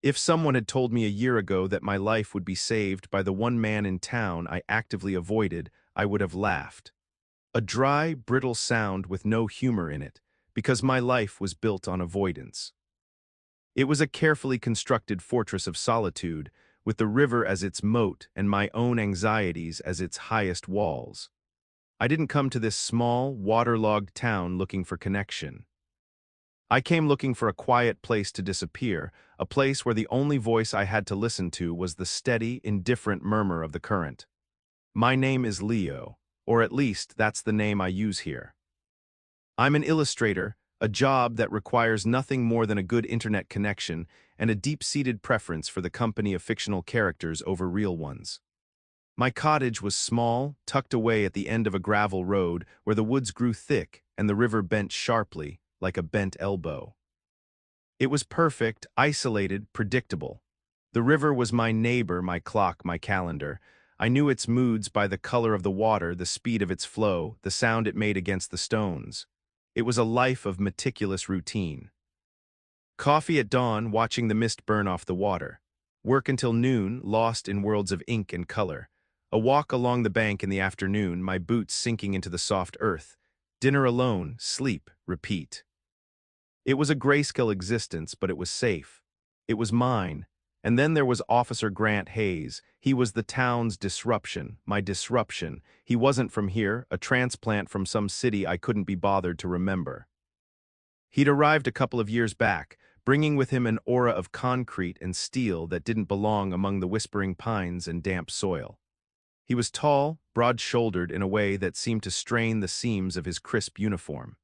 If someone had told me a year ago that my life would be saved by the one man in town I actively avoided, I would have laughed. A dry, brittle sound with no humor in it, because my life was built on avoidance. It was a carefully constructed fortress of solitude, with the river as its moat and my own anxieties as its highest walls. I didn't come to this small, waterlogged town looking for connection. I came looking for a quiet place to disappear, a place where the only voice I had to listen to was the steady, indifferent murmur of the current. My name is Leo, or at least that's the name I use here. I'm an illustrator, a job that requires nothing more than a good internet connection and a deep-seated preference for the company of fictional characters over real ones. My cottage was small, tucked away at the end of a gravel road where the woods grew thick and the river bent sharply, like a bent elbow. It was perfect, isolated, predictable. The river was my neighbor, my clock, my calendar. I knew its moods by the color of the water, the speed of its flow, the sound it made against the stones. It was a life of meticulous routine. Coffee at dawn, watching the mist burn off the water. Work until noon, lost in worlds of ink and color. A walk along the bank in the afternoon, my boots sinking into the soft earth. Dinner alone, sleep, repeat. It was a grayscale existence, but it was safe. It was mine. And then there was Officer Grant Hayes. He was the town's disruption, my disruption. He wasn't from here, a transplant from some city I couldn't be bothered to remember. He'd arrived a couple of years back, bringing with him an aura of concrete and steel that didn't belong among the whispering pines and damp soil. He was tall, broad-shouldered in a way that seemed to strain the seams of his crisp uniform.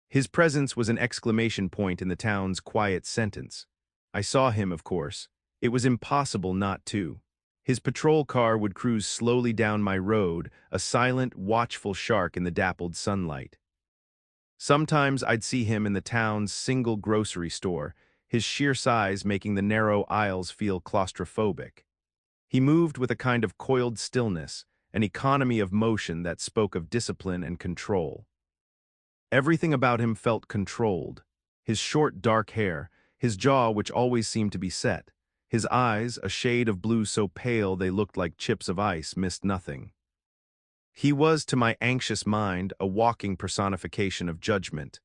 His presence was an exclamation point in the town's quiet sentence. I saw him, of course. It was impossible not to. His patrol car would cruise slowly down my road, a silent, watchful shark in the dappled sunlight. Sometimes I'd see him in the town's single grocery store, his sheer size making the narrow aisles feel claustrophobic. He moved with a kind of coiled stillness, an economy of motion that spoke of discipline and control. Everything about him felt controlled. His short, dark hair, his jaw which always seemed to be set, his eyes, a shade of blue so pale they looked like chips of ice, missed nothing. He was, to my anxious mind, a walking personification of judgment.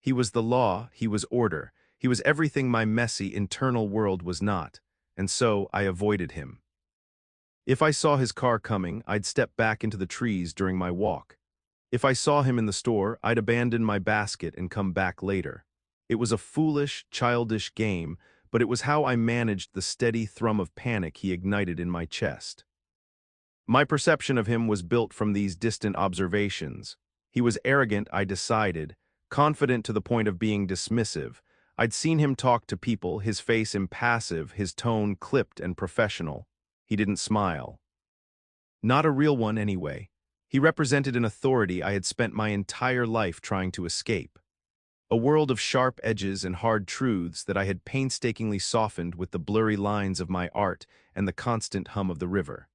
He was the law, he was order, he was everything my messy, internal world was not, and so I avoided him. If I saw his car coming, I'd step back into the trees during my walk. If I saw him in the store, I'd abandon my basket and come back later. It was a foolish, childish game, but it was how I managed the steady thrum of panic he ignited in my chest. My perception of him was built from these distant observations. He was arrogant, I decided, confident to the point of being dismissive. I'd seen him talk to people, his face impassive, his tone clipped and professional. He didn't smile. Not a real one, anyway. He represented an authority I had spent my entire life trying to escape. A world of sharp edges and hard truths that I had painstakingly softened with the blurry lines of my art and the constant hum of the river.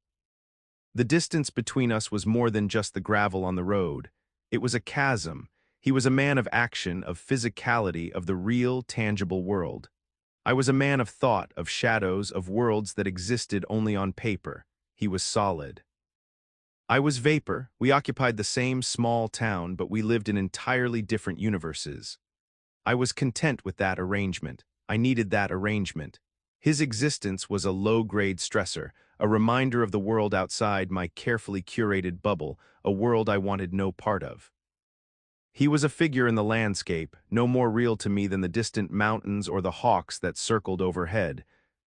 The distance between us was more than just the gravel on the road. It was a chasm. He was a man of action, of physicality, of the real, tangible world. I was a man of thought, of shadows, of worlds that existed only on paper. He was solid. I was vapor. We occupied the same small town, but we lived in entirely different universes. I was content with that arrangement. I needed that arrangement. His existence was a low-grade stressor, a reminder of the world outside my carefully curated bubble, a world I wanted no part of. He was a figure in the landscape, no more real to me than the distant mountains or the hawks that circled overhead.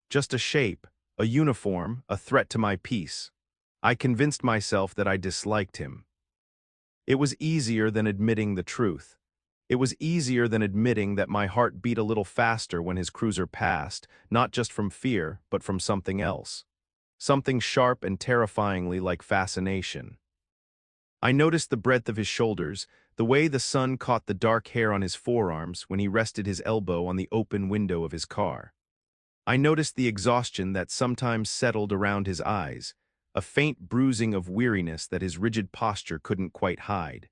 Just a shape, a uniform, a threat to my peace. I convinced myself that I disliked him. It was easier than admitting the truth. It was easier than admitting that my heart beat a little faster when his cruiser passed, not just from fear, but from something else. Something sharp and terrifyingly like fascination. I noticed the breadth of his shoulders, the way the sun caught the dark hair on his forearms when he rested his elbow on the open window of his car. I noticed the exhaustion that sometimes settled around his eyes, a faint bruising of weariness that his rigid posture couldn't quite hide.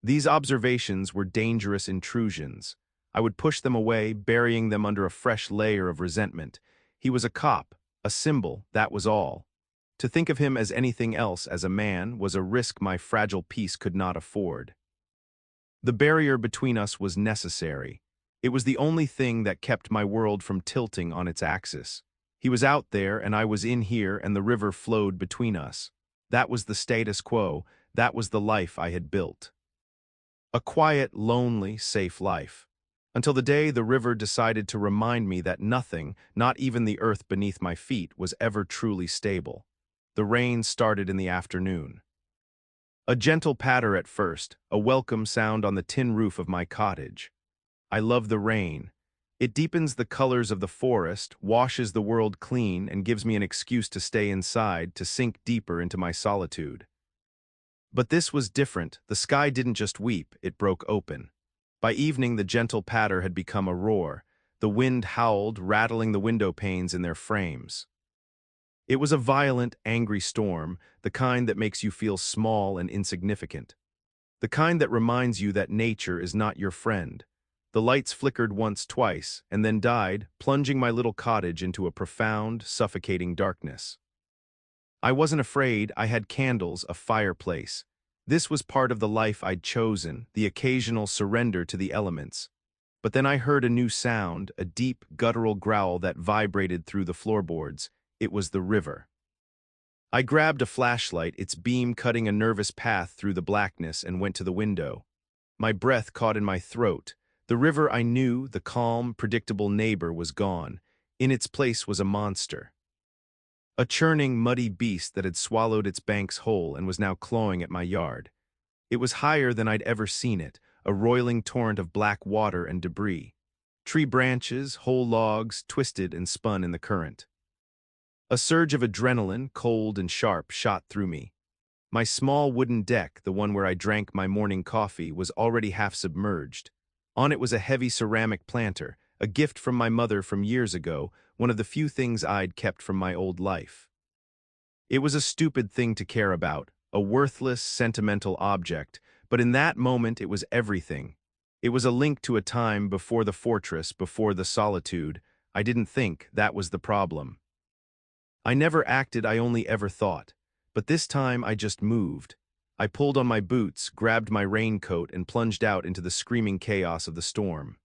These observations were dangerous intrusions. I would push them away, burying them under a fresh layer of resentment. He was a cop, a symbol, that was all. To think of him as anything else as a man was a risk my fragile peace could not afford. The barrier between us was necessary. It was the only thing that kept my world from tilting on its axis. He was out there and I was in here and the river flowed between us. That was the status quo, that was the life I had built. A quiet, lonely, safe life. Until the day the river decided to remind me that nothing, not even the earth beneath my feet, was ever truly stable. The rain started in the afternoon. A gentle patter at first, a welcome sound on the tin roof of my cottage. I love the rain. It deepens the colors of the forest, washes the world clean, and gives me an excuse to stay inside, to sink deeper into my solitude. But this was different. The sky didn't just weep, it broke open. By evening, the gentle patter had become a roar. The wind howled, rattling the window panes in their frames. It was a violent, angry storm, the kind that makes you feel small and insignificant. The kind that reminds you that nature is not your friend. The lights flickered once, twice, and then died, plunging my little cottage into a profound, suffocating darkness. I wasn't afraid, I had candles, a fireplace. This was part of the life I'd chosen, the occasional surrender to the elements. But then I heard a new sound, a deep, guttural growl that vibrated through the floorboards. It was the river. I grabbed a flashlight, its beam cutting a nervous path through the blackness, and went to the window. My breath caught in my throat. The river I knew, the calm, predictable neighbor, was gone. In its place was a monster. A churning, muddy beast that had swallowed its banks whole and was now clawing at my yard. It was higher than I'd ever seen it, a roiling torrent of black water and debris. Tree branches, whole logs, twisted and spun in the current. A surge of adrenaline, cold and sharp, shot through me. My small wooden deck, the one where I drank my morning coffee, was already half submerged. On it was a heavy ceramic planter, a gift from my mother from years ago, one of the few things I'd kept from my old life. It was a stupid thing to care about, a worthless, sentimental object, but in that moment it was everything. It was a link to a time before the fortress, before the solitude. I didn't think, that was the problem. I never acted, I only ever thought. But this time I just moved. I pulled on my boots, grabbed my raincoat, and plunged out into the screaming chaos of the storm.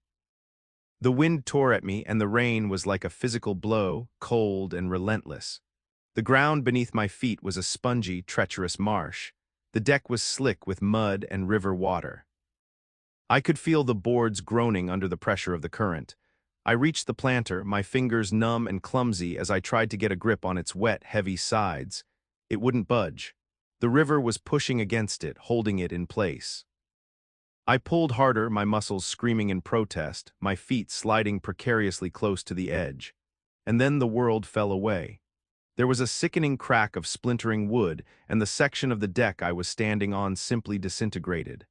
The wind tore at me, and the rain was like a physical blow, cold and relentless. The ground beneath my feet was a spongy, treacherous marsh. The deck was slick with mud and river water. I could feel the boards groaning under the pressure of the current. I reached the planter, my fingers numb and clumsy as I tried to get a grip on its wet, heavy sides. It wouldn't budge. The river was pushing against it, holding it in place. I pulled harder, my muscles screaming in protest, my feet sliding precariously close to the edge. And then the world fell away. There was a sickening crack of splintering wood, and the section of the deck I was standing on simply disintegrated.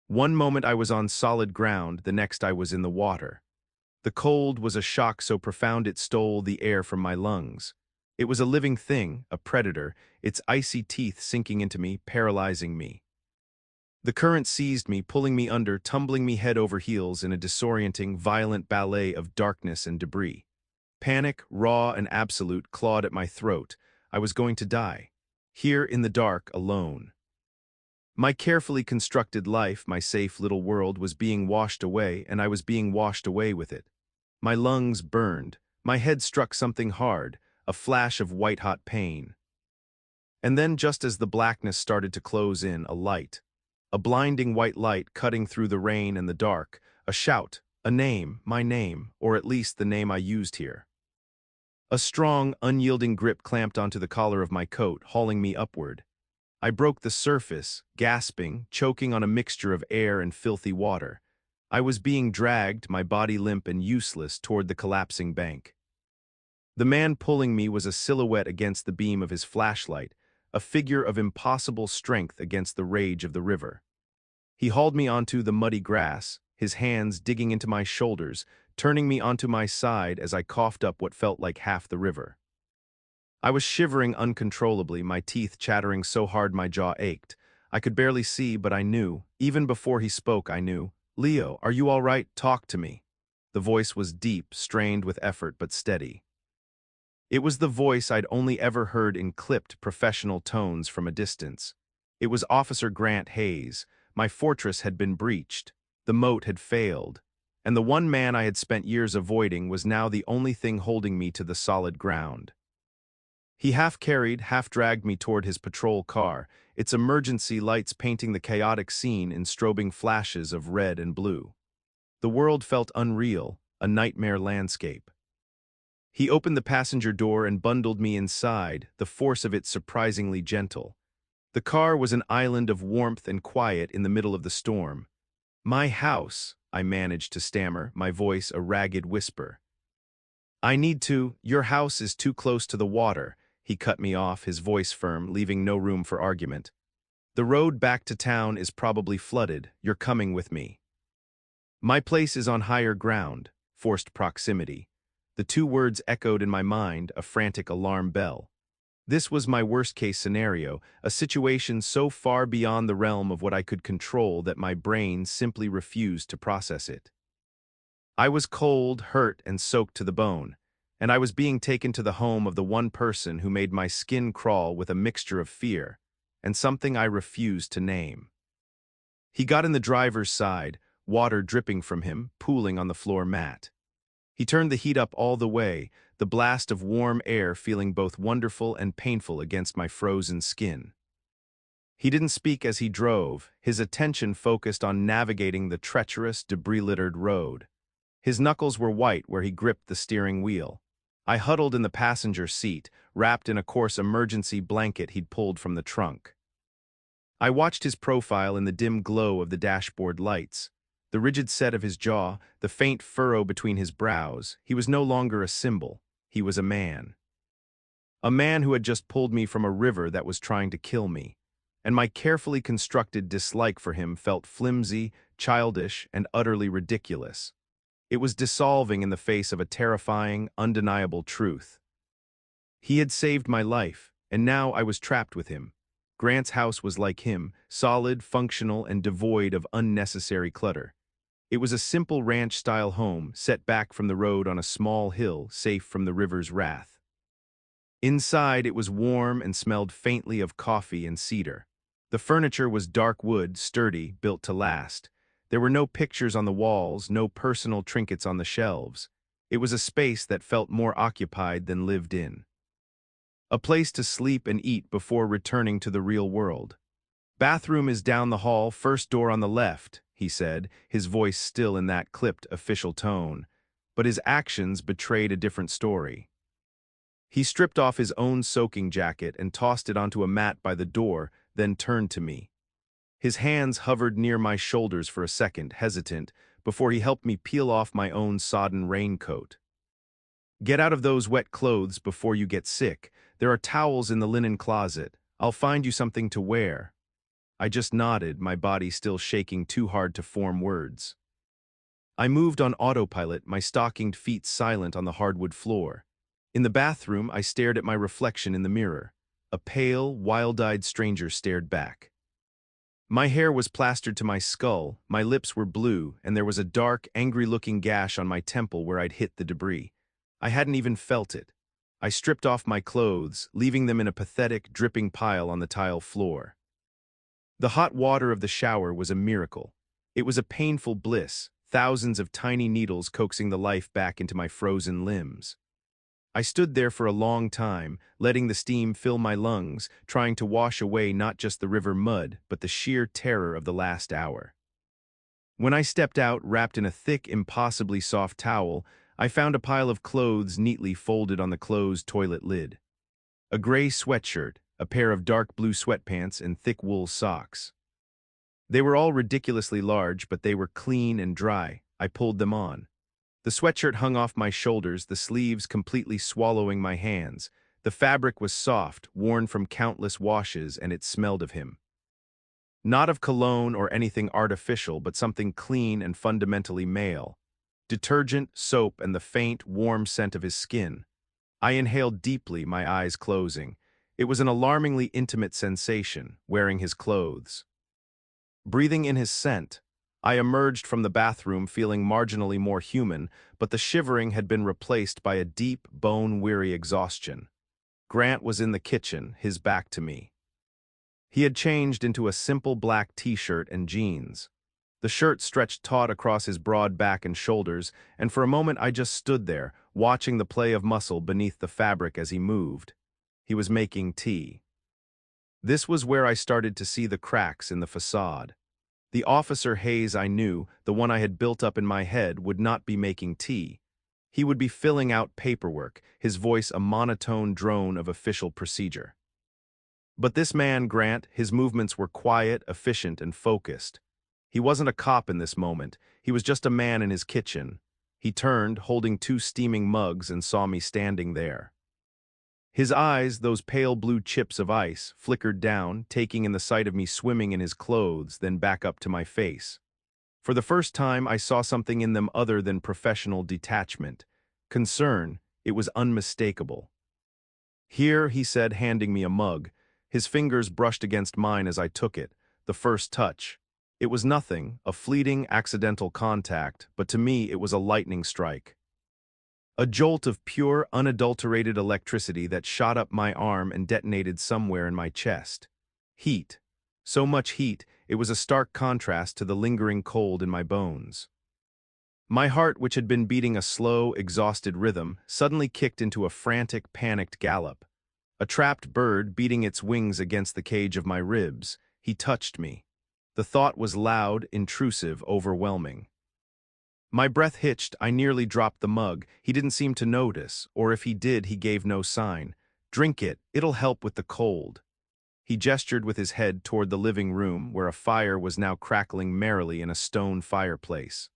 One moment I was on solid ground, the next I was in the water. The cold was a shock so profound it stole the air from my lungs. It was a living thing, a predator, its icy teeth sinking into me, paralyzing me. The current seized me, pulling me under, tumbling me head over heels in a disorienting, violent ballet of darkness and debris. Panic, raw and absolute, clawed at my throat. I was going to die. Here in the dark, alone. My carefully constructed life, my safe little world, was being washed away, and I was being washed away with it. My lungs burned. My head struck something hard, a flash of white-hot pain. And then, just as the blackness started to close in, a light. A blinding white light cutting through the rain and the dark, a shout, a name, my name, or at least the name I used here. A strong, unyielding grip clamped onto the collar of my coat, hauling me upward. I broke the surface, gasping, choking on a mixture of air and filthy water. I was being dragged, my body limp and useless, toward the collapsing bank. The man pulling me was a silhouette against the beam of his flashlight, a figure of impossible strength against the rage of the river. He hauled me onto the muddy grass, his hands digging into my shoulders, turning me onto my side as I coughed up what felt like half the river. I was shivering uncontrollably, my teeth chattering so hard my jaw ached. I could barely see, but I knew. Even before he spoke, I knew. Leo, are you all right? Talk to me. The voice was deep, strained with effort, but steady. It was the voice I'd only ever heard in clipped, professional tones from a distance. It was Officer Grant Hayes. My fortress had been breached. The moat had failed. And the one man I had spent years avoiding was now the only thing holding me to the solid ground. He half-carried, half-dragged me toward his patrol car, its emergency lights painting the chaotic scene in strobing flashes of red and blue. The world felt unreal, a nightmare landscape. He opened the passenger door and bundled me inside, the force of it surprisingly gentle. The car was an island of warmth and quiet in the middle of the storm. "My house," I managed to stammer, my voice a ragged whisper. Your house is too close to the water." He cut me off, his voice firm, leaving no room for argument. "The road back to town is probably flooded. You're coming with me." "My place is on higher ground." Forced proximity. The two words echoed in my mind, a frantic alarm bell. This was my worst-case scenario, a situation so far beyond the realm of what I could control that my brain simply refused to process it. I was cold, hurt, and soaked to the bone, and I was being taken to the home of the one person who made my skin crawl with a mixture of fear and something I refused to name. He got in the driver's side, water dripping from him, pooling on the floor mat. He turned the heat up all the way, the blast of warm air feeling both wonderful and painful against my frozen skin. He didn't speak as he drove, his attention focused on navigating the treacherous, debris-littered road. His knuckles were white where he gripped the steering wheel. I huddled in the passenger seat, wrapped in a coarse emergency blanket he'd pulled from the trunk. I watched his profile in the dim glow of the dashboard lights. The rigid set of his jaw, the faint furrow between his brows, he was no longer a symbol. He was a man. A man who had just pulled me from a river that was trying to kill me. And my carefully constructed dislike for him felt flimsy, childish, and utterly ridiculous. It was dissolving in the face of a terrifying, undeniable truth. He had saved my life, and now I was trapped with him. Grant's house was like him, solid, functional, and devoid of unnecessary clutter. It was a simple ranch-style home, set back from the road on a small hill, safe from the river's wrath. Inside, it was warm and smelled faintly of coffee and cedar. The furniture was dark wood, sturdy, built to last. There were no pictures on the walls, no personal trinkets on the shelves. It was a space that felt more occupied than lived in. A place to sleep and eat before returning to the real world. "Bathroom is down the hall, first door on the left," he said, his voice still in that clipped, official tone. But his actions betrayed a different story. He stripped off his own soaking jacket and tossed it onto a mat by the door, then turned to me. His hands hovered near my shoulders for a second, hesitant, before he helped me peel off my own sodden raincoat. "Get out of those wet clothes before you get sick. There are towels in the linen closet. I'll find you something to wear." I just nodded, my body still shaking too hard to form words. I moved on autopilot, my stockinged feet silent on the hardwood floor. In the bathroom, I stared at my reflection in the mirror. A pale, wild-eyed stranger stared back. My hair was plastered to my skull, my lips were blue, and there was a dark, angry-looking gash on my temple where I'd hit the debris. I hadn't even felt it. I stripped off my clothes, leaving them in a pathetic, dripping pile on the tile floor. The hot water of the shower was a miracle. It was a painful bliss, thousands of tiny needles coaxing the life back into my frozen limbs. I stood there for a long time, letting the steam fill my lungs, trying to wash away not just the river mud, but the sheer terror of the last hour. When I stepped out, wrapped in a thick, impossibly soft towel, I found a pile of clothes neatly folded on the closed toilet lid. A gray sweatshirt, a pair of dark blue sweatpants, and thick wool socks. They were all ridiculously large, but they were clean and dry. I pulled them on. The sweatshirt hung off my shoulders, the sleeves completely swallowing my hands. The fabric was soft, worn from countless washes, and it smelled of him. Not of cologne or anything artificial, but something clean and fundamentally male. Detergent, soap, and the faint, warm scent of his skin. I inhaled deeply, my eyes closing. It was an alarmingly intimate sensation, wearing his clothes. Breathing in his scent, I emerged from the bathroom feeling marginally more human, but the shivering had been replaced by a deep, bone-weary exhaustion. Grant was in the kitchen, his back to me. He had changed into a simple black t-shirt and jeans. The shirt stretched taut across his broad back and shoulders, and for a moment I just stood there, watching the play of muscle beneath the fabric as he moved. He was making tea. This was where I started to see the cracks in the facade. The Officer Hayes I knew, the one I had built up in my head, would not be making tea. He would be filling out paperwork, his voice a monotone drone of official procedure. But this man, Grant, his movements were quiet, efficient, and focused. He wasn't a cop in this moment. He was just a man in his kitchen. He turned, holding 2 steaming mugs, and saw me standing there. His eyes, those pale blue chips of ice, flickered down, taking in the sight of me swimming in his clothes, then back up to my face. For the first time, I saw something in them other than professional detachment. Concern. It was unmistakable. "Here," he said, handing me a mug. His fingers brushed against mine as I took it, the first touch. It was nothing, a fleeting, accidental contact, but to me it was a lightning strike. A jolt of pure, unadulterated electricity that shot up my arm and detonated somewhere in my chest. Heat. So much heat, it was a stark contrast to the lingering cold in my bones. My heart, which had been beating a slow, exhausted rhythm, suddenly kicked into a frantic, panicked gallop. A trapped bird beating its wings against the cage of my ribs. He touched me. The thought was loud, intrusive, overwhelming. My breath hitched, I nearly dropped the mug. He didn't seem to notice, or if he did, he gave no sign. "Drink it, it'll help with the cold." He gestured with his head toward the living room, where a fire was now crackling merrily in a stone fireplace.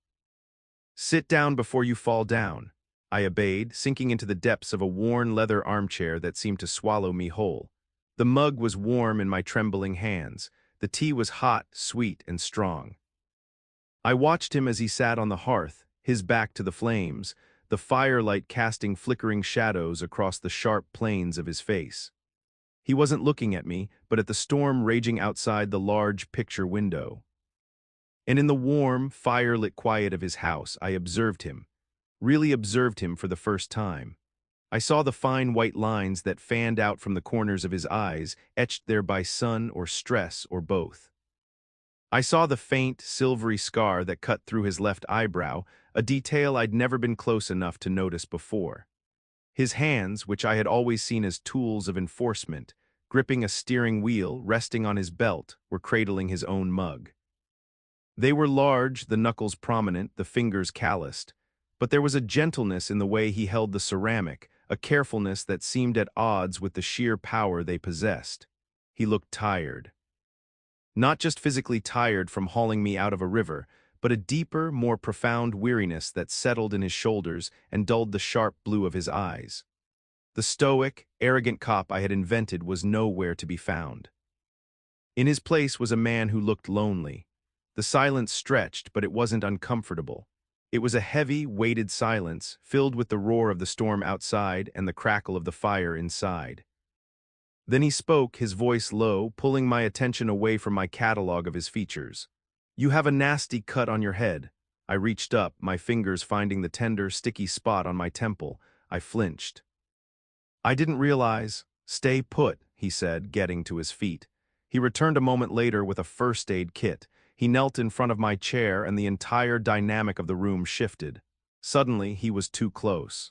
"Sit down before you fall down." I obeyed, sinking into the depths of a worn leather armchair that seemed to swallow me whole. The mug was warm in my trembling hands. The tea was hot, sweet, and strong. I watched him as he sat on the hearth, his back to the flames, the firelight casting flickering shadows across the sharp planes of his face. He wasn't looking at me, but at the storm raging outside the large picture window. And in the warm, fire-lit quiet of his house, I observed him, really observed him for the first time. I saw the fine white lines that fanned out from the corners of his eyes, etched there by sun or stress or both. I saw the faint, silvery scar that cut through his left eyebrow, a detail I'd never been close enough to notice before. His hands, which I had always seen as tools of enforcement, gripping a steering wheel, resting on his belt, were cradling his own mug. They were large, the knuckles prominent, the fingers calloused, but there was a gentleness in the way he held the ceramic, a carefulness that seemed at odds with the sheer power they possessed. He looked tired. Not just physically tired from hauling me out of a river, but a deeper, more profound weariness that settled in his shoulders and dulled the sharp blue of his eyes. The stoic, arrogant cop I had invented was nowhere to be found. In his place was a man who looked lonely. The silence stretched, but it wasn't uncomfortable. It was a heavy, weighted silence, filled with the roar of the storm outside and the crackle of the fire inside. Then he spoke, his voice low, pulling my attention away from my catalog of his features. "You have a nasty cut on your head." I reached up, my fingers finding the tender, sticky spot on my temple. I flinched. "I didn't realize." "Stay put," he said, getting to his feet. He returned a moment later with a first aid kit. He knelt in front of my chair and the entire dynamic of the room shifted. Suddenly, he was too close.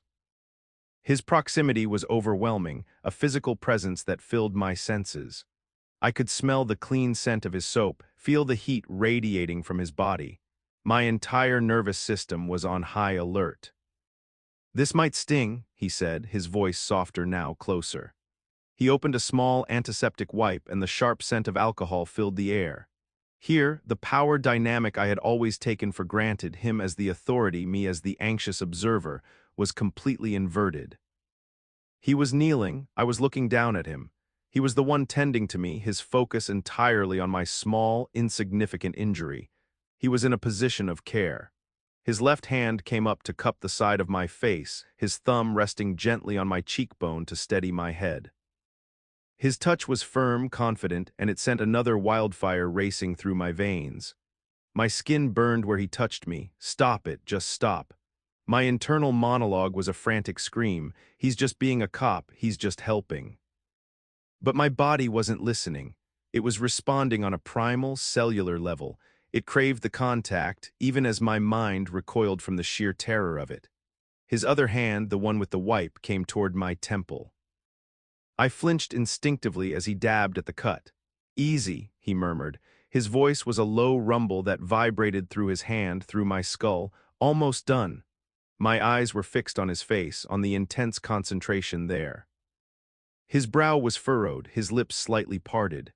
His proximity was overwhelming, a physical presence that filled my senses. I could smell the clean scent of his soap, feel the heat radiating from his body. My entire nervous system was on high alert. "This might sting," he said, his voice softer now, closer. He opened a small antiseptic wipe and the sharp scent of alcohol filled the air. Here, the power dynamic I had always taken for granted, him as the authority, me as the anxious observer, was completely inverted. He was kneeling, I was looking down at him. He was the one tending to me, his focus entirely on my small, insignificant injury. He was in a position of care. His left hand came up to cup the side of my face, his thumb resting gently on my cheekbone to steady my head. His touch was firm, confident, and it sent another wildfire racing through my veins. My skin burned where he touched me. Stop it, just stop. My internal monologue was a frantic scream. He's just being a cop, he's just helping. But my body wasn't listening. It was responding on a primal, cellular level. It craved the contact, even as my mind recoiled from the sheer terror of it. His other hand, the one with the wipe, came toward my temple. I flinched instinctively as he dabbed at the cut. "Easy," he murmured. His voice was a low rumble that vibrated through his hand, through my skull. "Almost done." My eyes were fixed on his face, on the intense concentration there. His brow was furrowed, his lips slightly parted.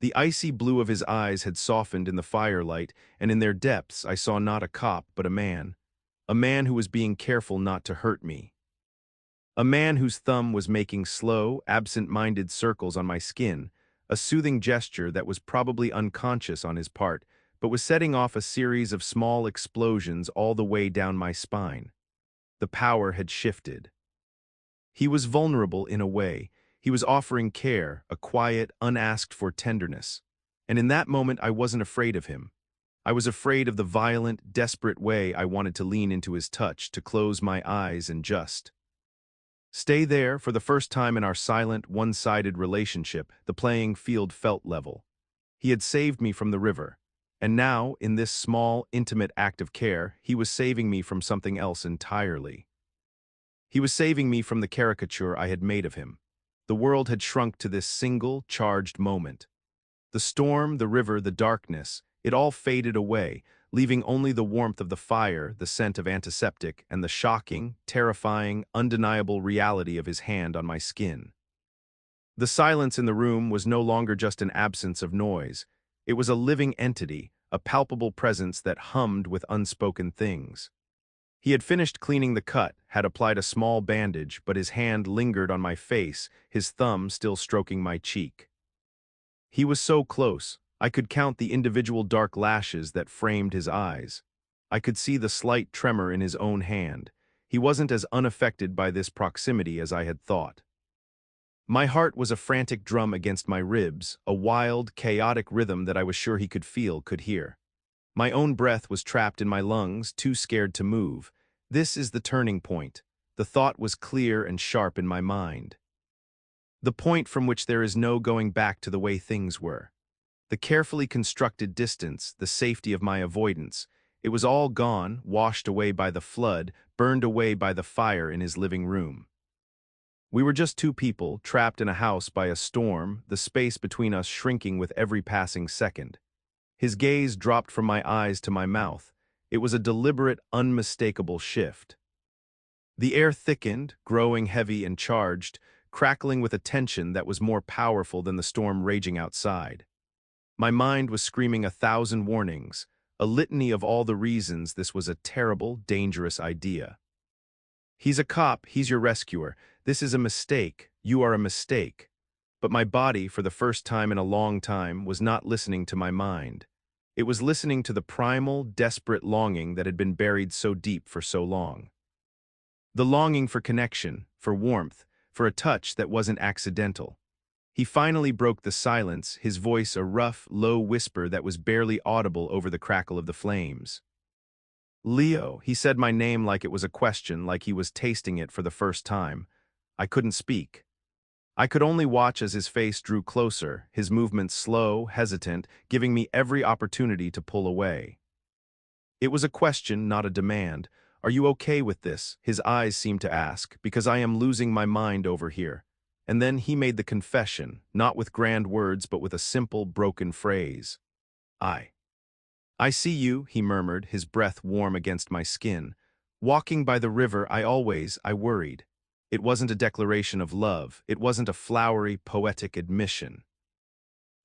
The icy blue of his eyes had softened in the firelight, and in their depths I saw not a cop but a man. A man who was being careful not to hurt me. A man whose thumb was making slow, absent-minded circles on my skin, a soothing gesture that was probably unconscious on his part, but was setting off a series of small explosions all the way down my spine. The power had shifted. He was vulnerable in a way. He was offering care, a quiet, unasked-for tenderness. And in that moment I wasn't afraid of him. I was afraid of the violent, desperate way I wanted to lean into his touch, to close my eyes and just stay there. For the first time in our silent, one-sided relationship, the playing field felt level. He had saved me from the river. And now, in this small, intimate act of care, he was saving me from something else entirely. He was saving me from the caricature I had made of him. The world had shrunk to this single, charged moment. The storm, the river, the darkness, it all faded away, leaving only the warmth of the fire, the scent of antiseptic, and the shocking, terrifying, undeniable reality of his hand on my skin. The silence in the room was no longer just an absence of noise. It was a living entity, a palpable presence that hummed with unspoken things. He had finished cleaning the cut, had applied a small bandage, but his hand lingered on my face, his thumb still stroking my cheek. He was so close. I could count the individual dark lashes that framed his eyes. I could see the slight tremor in his own hand. He wasn't as unaffected by this proximity as I had thought. My heart was a frantic drum against my ribs, a wild, chaotic rhythm that I was sure he could feel, could hear. My own breath was trapped in my lungs, too scared to move. This is the turning point. The thought was clear and sharp in my mind. The point from which there is no going back to the way things were. The carefully constructed distance, the safety of my avoidance, it was all gone, washed away by the flood, burned away by the fire in his living room. We were just two people, trapped in a house by a storm, the space between us shrinking with every passing second. His gaze dropped from my eyes to my mouth. It was a deliberate, unmistakable shift. The air thickened, growing heavy and charged, crackling with a tension that was more powerful than the storm raging outside. My mind was screaming 1,000 warnings, a litany of all the reasons this was a terrible, dangerous idea. He's a cop, he's your rescuer. This is a mistake, you are a mistake. But my body, for the first time in a long time, was not listening to my mind. It was listening to the primal, desperate longing that had been buried so deep for so long. The longing for connection, for warmth, for a touch that wasn't accidental. He finally broke the silence, his voice a rough, low whisper that was barely audible over the crackle of the flames. "Leo," he said my name like it was a question, like he was tasting it for the first time. I couldn't speak. I could only watch as his face drew closer, his movements slow, hesitant, giving me every opportunity to pull away. It was a question, not a demand. "Are you okay with this?" his eyes seemed to ask, "because I am losing my mind over here." And then he made the confession, not with grand words but with a simple, broken phrase. I see you," he murmured, his breath warm against my skin. "Walking by the river, I worried. It wasn't a declaration of love. It wasn't a flowery, poetic admission.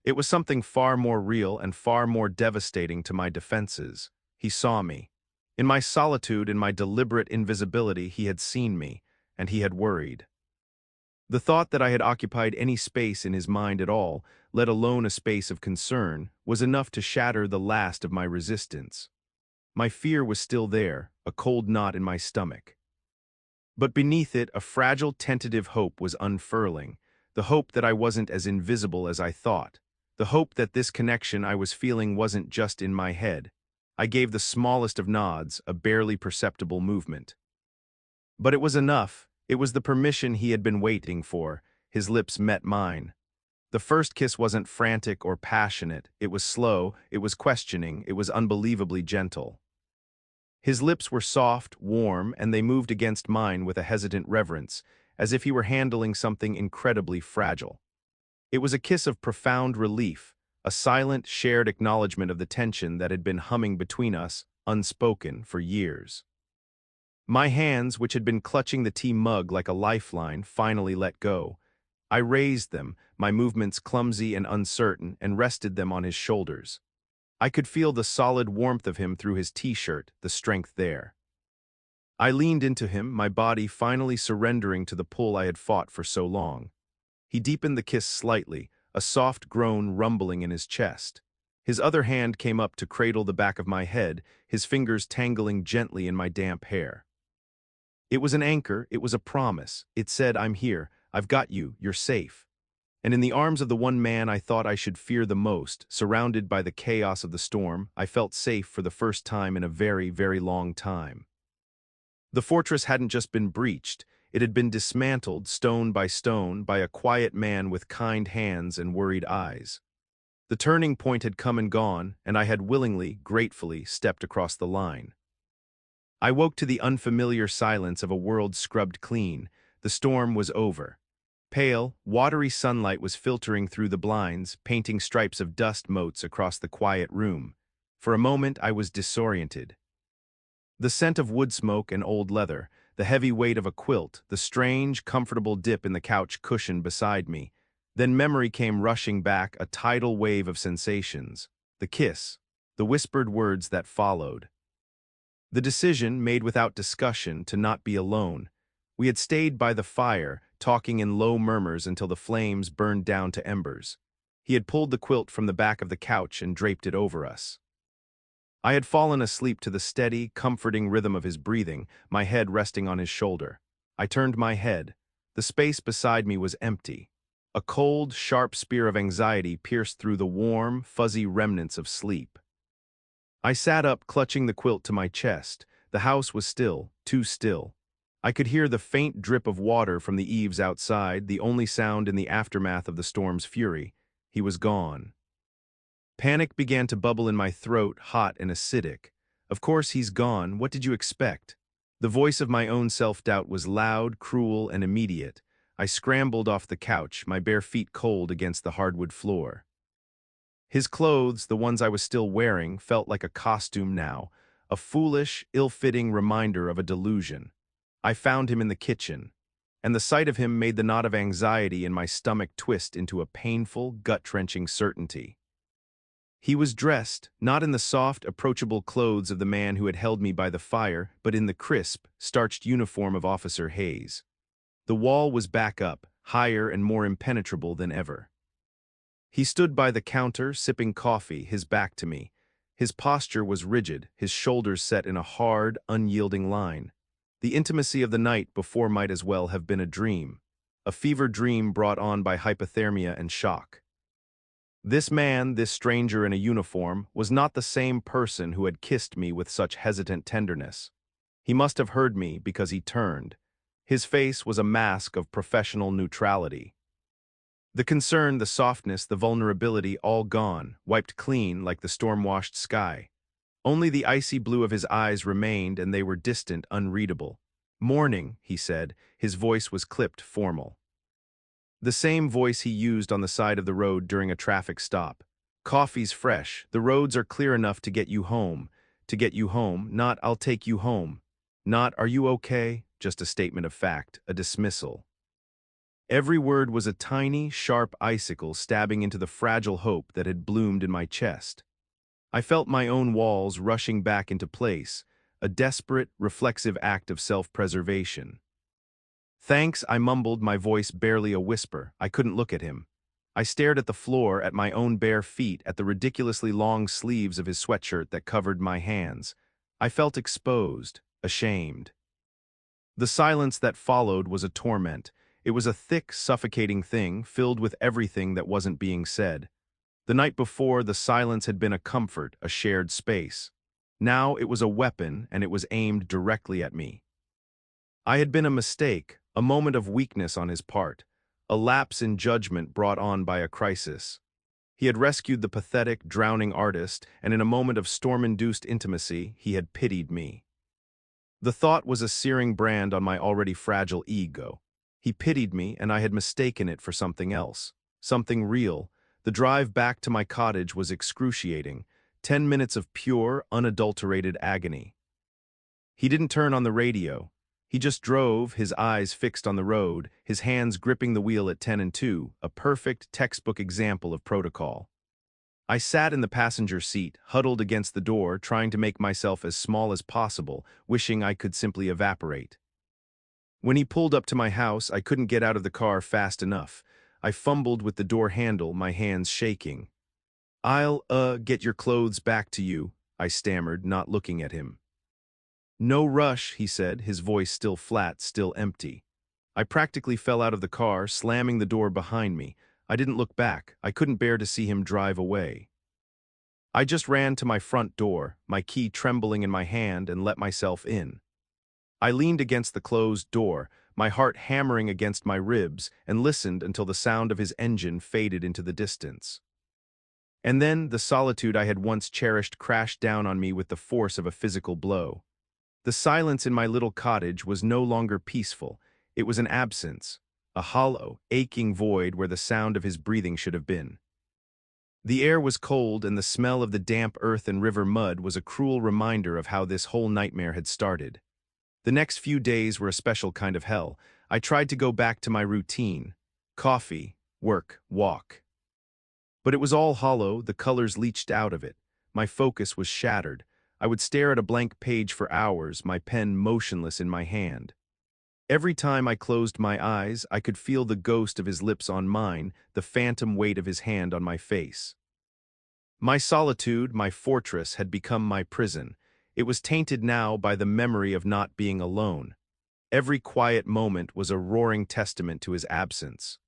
It was something far more real and far more devastating to my defenses. He saw me. In my solitude, in my deliberate invisibility, he had seen me, and he had worried. The thought that I had occupied any space in his mind at all, let alone a space of concern, was enough to shatter the last of my resistance. My fear was still there, a cold knot in my stomach. But beneath it, a fragile, tentative hope was unfurling, the hope that I wasn't as invisible as I thought, the hope that this connection I was feeling wasn't just in my head. I gave the smallest of nods, a barely perceptible movement. But it was enough. It was the permission he had been waiting for. His lips met mine. The first kiss wasn't frantic or passionate. It was slow, it was questioning, it was unbelievably gentle. His lips were soft, warm, and they moved against mine with a hesitant reverence, as if he were handling something incredibly fragile. It was a kiss of profound relief, a silent, shared acknowledgement of the tension that had been humming between us, unspoken, for years. My hands, which had been clutching the tea mug like a lifeline, finally let go. I raised them, my movements clumsy and uncertain, and rested them on his shoulders. I could feel the solid warmth of him through his t-shirt, the strength there. I leaned into him, my body finally surrendering to the pull I had fought for so long. He deepened the kiss slightly, a soft groan rumbling in his chest. His other hand came up to cradle the back of my head, his fingers tangling gently in my damp hair. It was an anchor, it was a promise. It said, "I'm here, I've got you, you're safe." And in the arms of the one man I thought I should fear the most, surrounded by the chaos of the storm, I felt safe for the first time in a very, very long time. The fortress hadn't just been breached, it had been dismantled, stone, by a quiet man with kind hands and worried eyes. The turning point had come and gone, and I had willingly, gratefully, stepped across the line. I woke to the unfamiliar silence of a world scrubbed clean. The storm was over. Pale, watery sunlight was filtering through the blinds, painting stripes of dust motes across the quiet room. For a moment I was disoriented. The scent of wood smoke and old leather, the heavy weight of a quilt, the strange, comfortable dip in the couch cushion beside me. Then memory came rushing back, a tidal wave of sensations. The kiss, the whispered words that followed. The decision, made without discussion, to not be alone. We had stayed by the fire, talking in low murmurs until the flames burned down to embers. He had pulled the quilt from the back of the couch and draped it over us. I had fallen asleep to the steady, comforting rhythm of his breathing, my head resting on his shoulder. I turned my head. The space beside me was empty. A cold, sharp spear of anxiety pierced through the warm, fuzzy remnants of sleep. I sat up, clutching the quilt to my chest. The house was still, too still. I could hear the faint drip of water from the eaves outside, the only sound in the aftermath of the storm's fury. He was gone. Panic began to bubble in my throat, hot and acidic. Of course he's gone, what did you expect? The voice of my own self-doubt was loud, cruel, and immediate. I scrambled off the couch, my bare feet cold against the hardwood floor. His clothes, the ones I was still wearing, felt like a costume now, a foolish, ill-fitting reminder of a delusion. I found him in the kitchen, and the sight of him made the knot of anxiety in my stomach twist into a painful, gut-wrenching certainty. He was dressed, not in the soft, approachable clothes of the man who had held me by the fire, but in the crisp, starched uniform of Officer Hayes. The wall was back up, higher and more impenetrable than ever. He stood by the counter, sipping coffee, his back to me. His posture was rigid, his shoulders set in a hard, unyielding line. The intimacy of the night before might as well have been a fever dream brought on by hypothermia and shock. This man, this stranger in a uniform, was not the same person who had kissed me with such hesitant tenderness. He must have heard me because he turned. His face was a mask of professional neutrality. The concern, the softness, the vulnerability, all gone, wiped clean like the storm-washed sky. Only the icy blue of his eyes remained, and they were distant, unreadable. "Morning," he said. His voice was clipped, formal. The same voice he used on the side of the road during a traffic stop. "Coffee's fresh. The roads are clear enough to get you home. To get you home, not 'I'll take you home.' Not 'Are you okay?' Just a statement of fact, a dismissal." Every word was a tiny, sharp icicle stabbing into the fragile hope that had bloomed in my chest. I felt my own walls rushing back into place, a desperate, reflexive act of self-preservation. "Thanks," I mumbled, my voice barely a whisper. I couldn't look at him. I stared at the floor, at my own bare feet, at the ridiculously long sleeves of his sweatshirt that covered my hands. I felt exposed, ashamed. The silence that followed was a torment. It was a thick, suffocating thing, filled with everything that wasn't being said. The night before, the silence had been a comfort, a shared space. Now it was a weapon, and it was aimed directly at me. I had been a mistake, a moment of weakness on his part, a lapse in judgment brought on by a crisis. He had rescued the pathetic, drowning artist, and in a moment of storm-induced intimacy, he had pitied me. The thought was a searing brand on my already fragile ego. He pitied me, and I had mistaken it for something else, something real. The drive back to my cottage was excruciating, 10 minutes of pure, unadulterated agony. He didn't turn on the radio. He just drove, his eyes fixed on the road, his hands gripping the wheel at 10 and 2, a perfect textbook example of protocol. I sat in the passenger seat, huddled against the door, trying to make myself as small as possible, wishing I could simply evaporate. When he pulled up to my house, I couldn't get out of the car fast enough. I fumbled with the door handle, my hands shaking. "I'll, get your clothes back to you," I stammered, not looking at him. "No rush," he said, his voice still flat, still empty. I practically fell out of the car, slamming the door behind me. I didn't look back. I couldn't bear to see him drive away. I just ran to my front door, my key trembling in my hand, and let myself in. I leaned against the closed door, my heart hammering against my ribs, and listened until the sound of his engine faded into the distance. And then the solitude I had once cherished crashed down on me with the force of a physical blow. The silence in my little cottage was no longer peaceful. It was an absence, a hollow, aching void where the sound of his breathing should have been. The air was cold, and the smell of the damp earth and river mud was a cruel reminder of how this whole nightmare had started. The next few days were a special kind of hell. I tried to go back to my routine: coffee, work, walk. But it was all hollow, the colors leached out of it. My focus was shattered. I would stare at a blank page for hours, my pen motionless in my hand. Every time I closed my eyes, I could feel the ghost of his lips on mine, the phantom weight of his hand on my face. My solitude, my fortress, had become my prison. It was tainted now by the memory of not being alone. Every quiet moment was a roaring testament to his absence.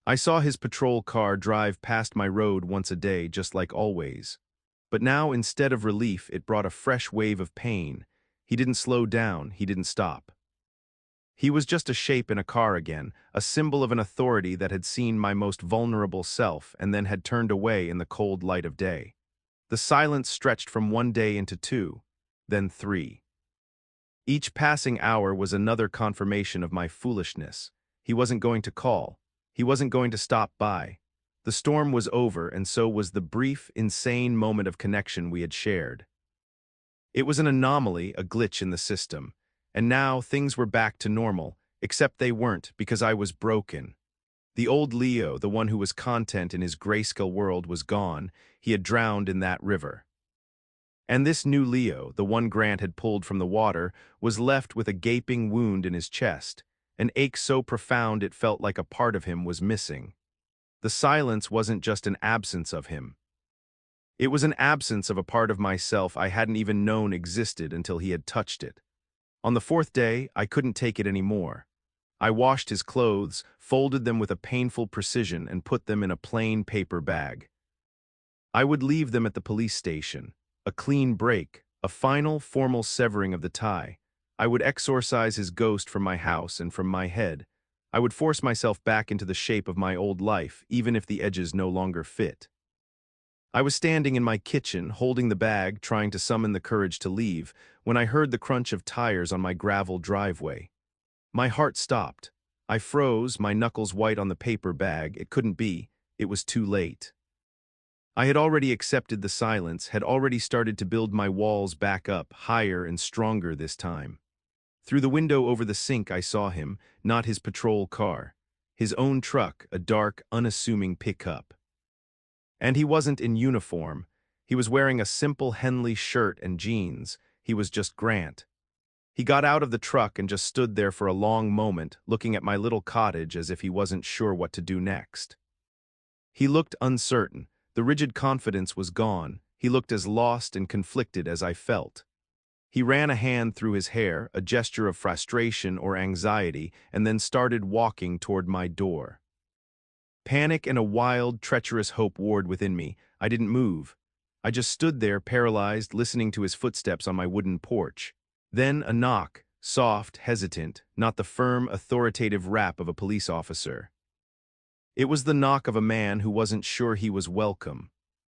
I saw his patrol car drive past my road once a day, just like always. But now, instead of relief, it brought a fresh wave of pain. He didn't slow down, he didn't stop. He was just a shape in a car again, a symbol of an authority that had seen my most vulnerable self and then had turned away in the cold light of day. The silence stretched from 1 day into 2, then 3. Each passing hour was another confirmation of my foolishness. He wasn't going to call. He wasn't going to stop by. The storm was over, and so was the brief, insane moment of connection we had shared. It was an anomaly, a glitch in the system. And now things were back to normal, except they weren't, because I was broken. The old Leo, the one who was content in his grayscale world, was gone. He had drowned in that river. And this new Leo, the one Grant had pulled from the water, was left with a gaping wound in his chest, an ache so profound it felt like a part of him was missing. The silence wasn't just an absence of him. It was an absence of a part of myself I hadn't even known existed until he had touched it. On the 4th day, I couldn't take it anymore. I washed his clothes, folded them with a painful precision, and put them in a plain paper bag. I would leave them at the police station, a clean break, a final, formal severing of the tie. I would exorcise his ghost from my house and from my head. I would force myself back into the shape of my old life, even if the edges no longer fit. I was standing in my kitchen, holding the bag, trying to summon the courage to leave, when I heard the crunch of tires on my gravel driveway. My heart stopped. I froze, my knuckles white on the paper bag. It couldn't be. It was too late. I had already accepted the silence, had already started to build my walls back up, higher and stronger this time. Through the window over the sink I saw him, not his patrol car. His own truck, a dark, unassuming pickup. And he wasn't in uniform. He was wearing a simple Henley shirt and jeans. He was just Grant. He got out of the truck and just stood there for a long moment, looking at my little cottage as if he wasn't sure what to do next. He looked uncertain. The rigid confidence was gone. He looked as lost and conflicted as I felt. He ran a hand through his hair, a gesture of frustration or anxiety, and then started walking toward my door. Panic and a wild, treacherous hope warred within me. I didn't move. I just stood there, paralyzed, listening to his footsteps on my wooden porch. Then a knock, soft, hesitant, not the firm, authoritative rap of a police officer. It was the knock of a man who wasn't sure he was welcome.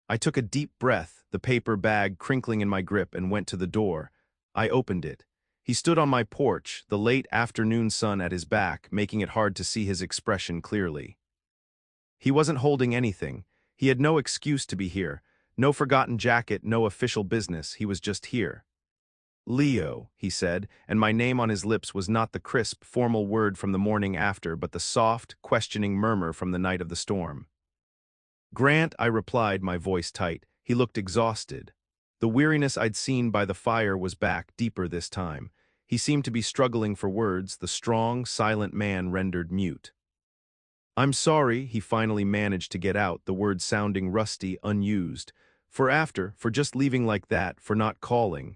I took a deep breath, the paper bag crinkling in my grip, and went to the door. I opened it. He stood on my porch, the late afternoon sun at his back, making it hard to see his expression clearly. He wasn't holding anything. He had no excuse to be here. No forgotten jacket, no official business. He was just here. Leo, he said, and my name on his lips was not the crisp, formal word from the morning after, but the soft, questioning murmur from the night of the storm. Grant, I replied, my voice tight. He looked exhausted. The weariness I'd seen by the fire was back, deeper this time. He seemed to be struggling for words, the strong, silent man rendered mute. I'm sorry, he finally managed to get out, the words sounding rusty, unused. For just leaving like that, for not calling.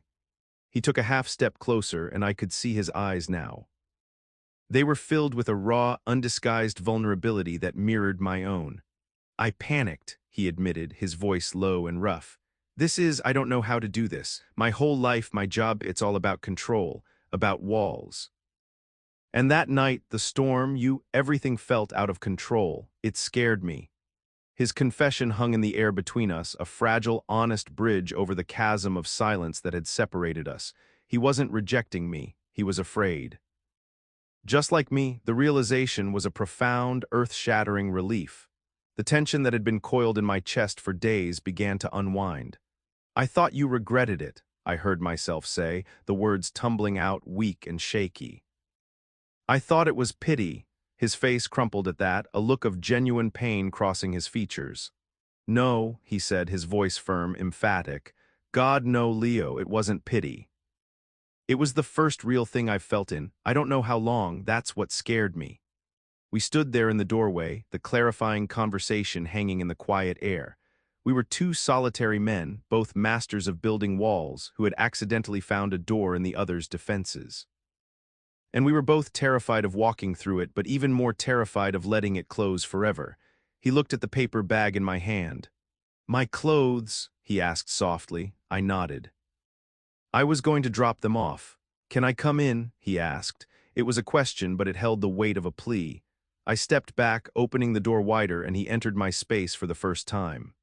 He took a half-step closer, and I could see his eyes now. They were filled with a raw, undisguised vulnerability that mirrored my own. I panicked, he admitted, his voice low and rough. I don't know how to do this. My whole life, my job, it's all about control, about walls. And that night, the storm, everything felt out of control. It scared me. His confession hung in the air between us, a fragile, honest bridge over the chasm of silence that had separated us. He wasn't rejecting me. He was afraid. Just like me, the realization was a profound, earth-shattering relief. The tension that had been coiled in my chest for days began to unwind. I thought you regretted it, I heard myself say, the words tumbling out weak and shaky. I thought it was pity. His face crumpled at that, a look of genuine pain crossing his features. No, he said, his voice firm, emphatic. God, no, Leo, it wasn't pity. It was the first real thing I've felt in, I don't know how long, that's what scared me. We stood there in the doorway, the clarifying conversation hanging in the quiet air. We were two solitary men, both masters of building walls, who had accidentally found a door in the other's defenses. And we were both terrified of walking through it, but even more terrified of letting it close forever. He looked at the paper bag in my hand. My clothes, he asked softly. I nodded. I was going to drop them off. Can I come in? He asked. It was a question, but it held the weight of a plea. I stepped back, opening the door wider, and he entered my space for the first time.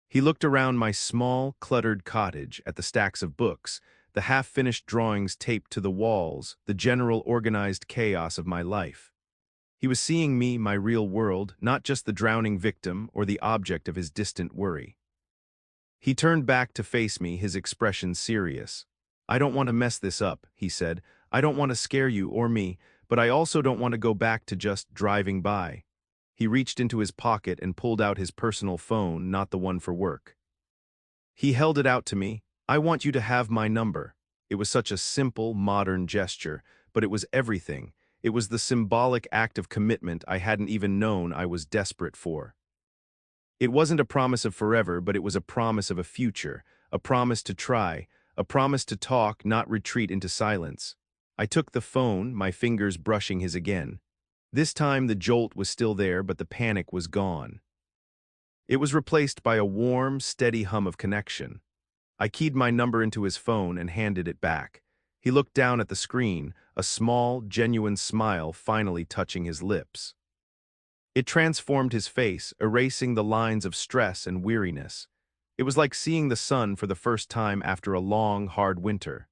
He looked around my small, cluttered cottage, at the stacks of books, the half-finished drawings taped to the walls, the general organized chaos of my life. He was seeing me, my real world, not just the drowning victim or the object of his distant worry. He turned back to face me, his expression serious. I don't want to mess this up, he said. I don't want to scare you or me, but I also don't want to go back to just driving by. He reached into his pocket and pulled out his personal phone, not the one for work. He held it out to me. I want you to have my number. It was such a simple, modern gesture, but it was everything. It was the symbolic act of commitment I hadn't even known I was desperate for. It wasn't a promise of forever, but it was a promise of a future, a promise to try, a promise to talk, not retreat into silence. I took the phone, my fingers brushing his again. This time the jolt was still there, but the panic was gone. It was replaced by a warm, steady hum of connection. I keyed my number into his phone and handed it back. He looked down at the screen, a small, genuine smile finally touching his lips. It transformed his face, erasing the lines of stress and weariness. It was like seeing the sun for the first time after a long, hard winter.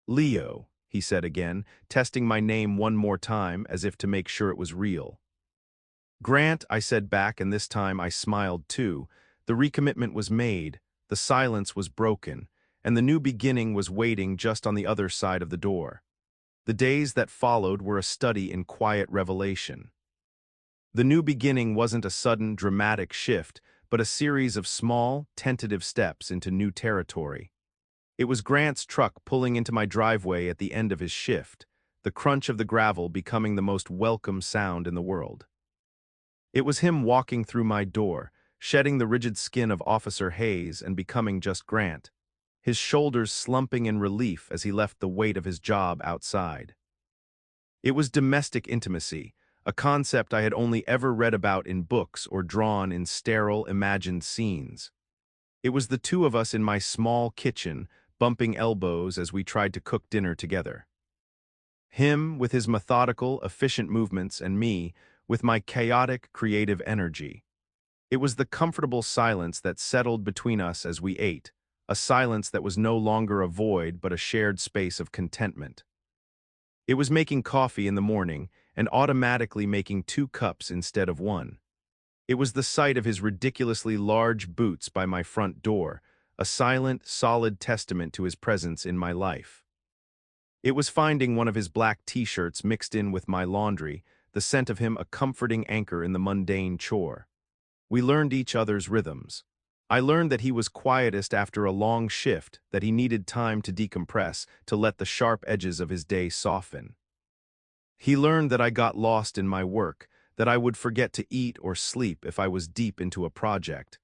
Leo, he said again, testing my name one more time as if to make sure it was real. Grant, I said back, and this time I smiled too. The recommitment was made. The silence was broken, and the new beginning was waiting just on the other side of the door. The days that followed were a study in quiet revelation. The new beginning wasn't a sudden, dramatic shift, but a series of small, tentative steps into new territory. It was Grant's truck pulling into my driveway at the end of his shift, the crunch of the gravel becoming the most welcome sound in the world. It was him walking through my door, shedding the rigid skin of Officer Hayes and becoming just Grant, his shoulders slumping in relief as he left the weight of his job outside. It was domestic intimacy, a concept I had only ever read about in books or drawn in sterile, imagined scenes. It was the two of us in my small kitchen, bumping elbows as we tried to cook dinner together. Him with his methodical, efficient movements, and me with my chaotic, creative energy. It was the comfortable silence that settled between us as we ate, a silence that was no longer a void but a shared space of contentment. It was making coffee in the morning and automatically making 2 cups instead of one. It was the sight of his ridiculously large boots by my front door, a silent, solid testament to his presence in my life. It was finding one of his black t-shirts mixed in with my laundry, the scent of him a comforting anchor in the mundane chore. We learned each other's rhythms. I learned that he was quietest after a long shift, that he needed time to decompress, to let the sharp edges of his day soften. He learned that I got lost in my work, that I would forget to eat or sleep if I was deep into a project,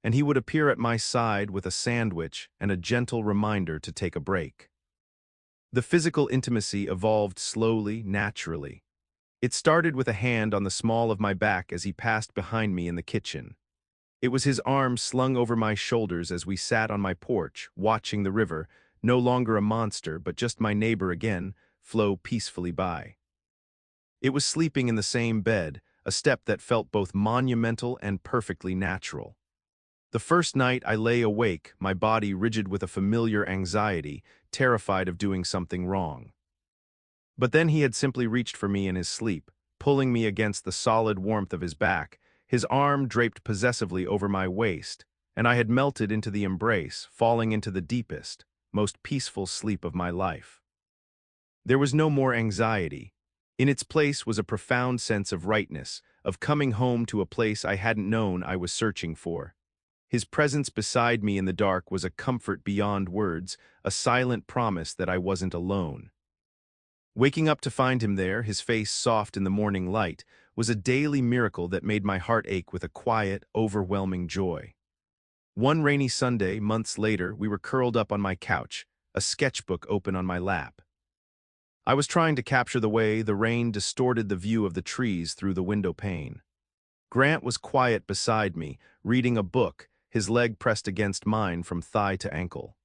and he would appear at my side with a sandwich and a gentle reminder to take a break. The physical intimacy evolved slowly, naturally. It started with a hand on the small of my back as he passed behind me in the kitchen. It was his arms slung over my shoulders as we sat on my porch, watching the river, no longer a monster but just my neighbor again, flow peacefully by. It was sleeping in the same bed, a step that felt both monumental and perfectly natural. The first night I lay awake, my body rigid with a familiar anxiety, terrified of doing something wrong. But then he had simply reached for me in his sleep, pulling me against the solid warmth of his back, his arm draped possessively over my waist, and I had melted into the embrace, falling into the deepest, most peaceful sleep of my life. There was no more anxiety. In its place was a profound sense of rightness, of coming home to a place I hadn't known I was searching for. His presence beside me in the dark was a comfort beyond words, a silent promise that I wasn't alone. Waking up to find him there, his face soft in the morning light, was a daily miracle that made my heart ache with a quiet, overwhelming joy. One rainy Sunday, months later, we were curled up on my couch, a sketchbook open on my lap. I was trying to capture the way the rain distorted the view of the trees through the window pane. Grant was quiet beside me, reading a book, his leg pressed against mine from thigh to ankle.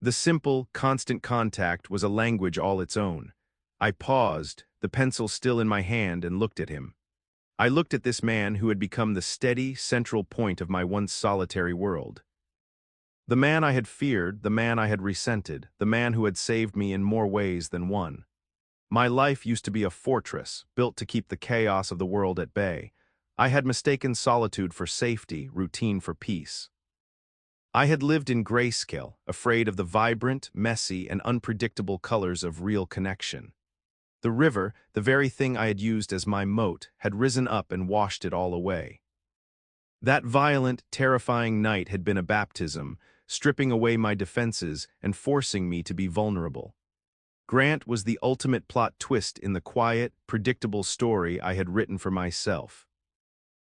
The simple, constant contact was a language all its own. I paused, the pencil still in my hand, and looked at him. I looked at this man who had become the steady, central point of my once solitary world. The man I had feared, the man I had resented, the man who had saved me in more ways than one. My life used to be a fortress, built to keep the chaos of the world at bay. I had mistaken solitude for safety, routine for peace. I had lived in grayscale, afraid of the vibrant, messy, and unpredictable colors of real connection. The river, the very thing I had used as my moat, had risen up and washed it all away. That violent, terrifying night had been a baptism, stripping away my defenses and forcing me to be vulnerable. Grant was the ultimate plot twist in the quiet, predictable story I had written for myself.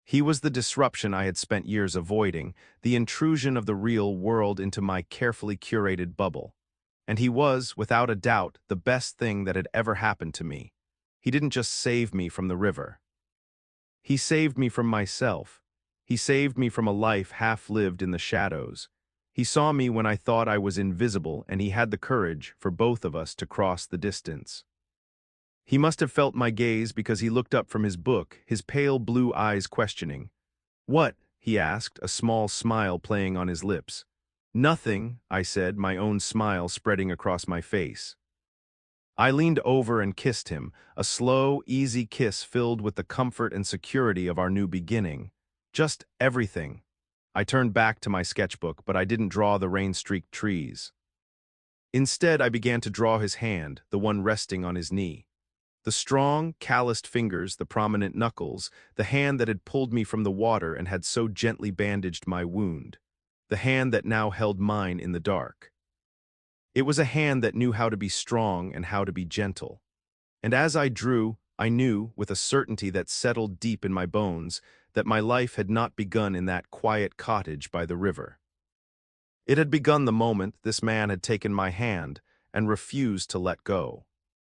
He was the disruption I had spent years avoiding, the intrusion of the real world into my carefully curated bubble. And he was, without a doubt, the best thing that had ever happened to me. He didn't just save me from the river. He saved me from myself. He saved me from a life half-lived in the shadows. He saw me when I thought I was invisible, and he had the courage for both of us to cross the distance. He must have felt my gaze because he looked up from his book, his pale blue eyes questioning. "What?" he asked, a small smile playing on his lips. "Nothing," I said, my own smile spreading across my face. I leaned over and kissed him, a slow, easy kiss filled with the comfort and security of our new beginning. Just everything. I turned back to my sketchbook, but I didn't draw the rain-streaked trees. Instead, I began to draw his hand, the one resting on his knee. The strong, calloused fingers, the prominent knuckles, the hand that had pulled me from the water and had so gently bandaged my wound. The hand that now held mine in the dark. It was a hand that knew how to be strong and how to be gentle. And as I drew, I knew, with a certainty that settled deep in my bones, that my life had not begun in that quiet cottage by the river. It had begun the moment this man had taken my hand and refused to let go.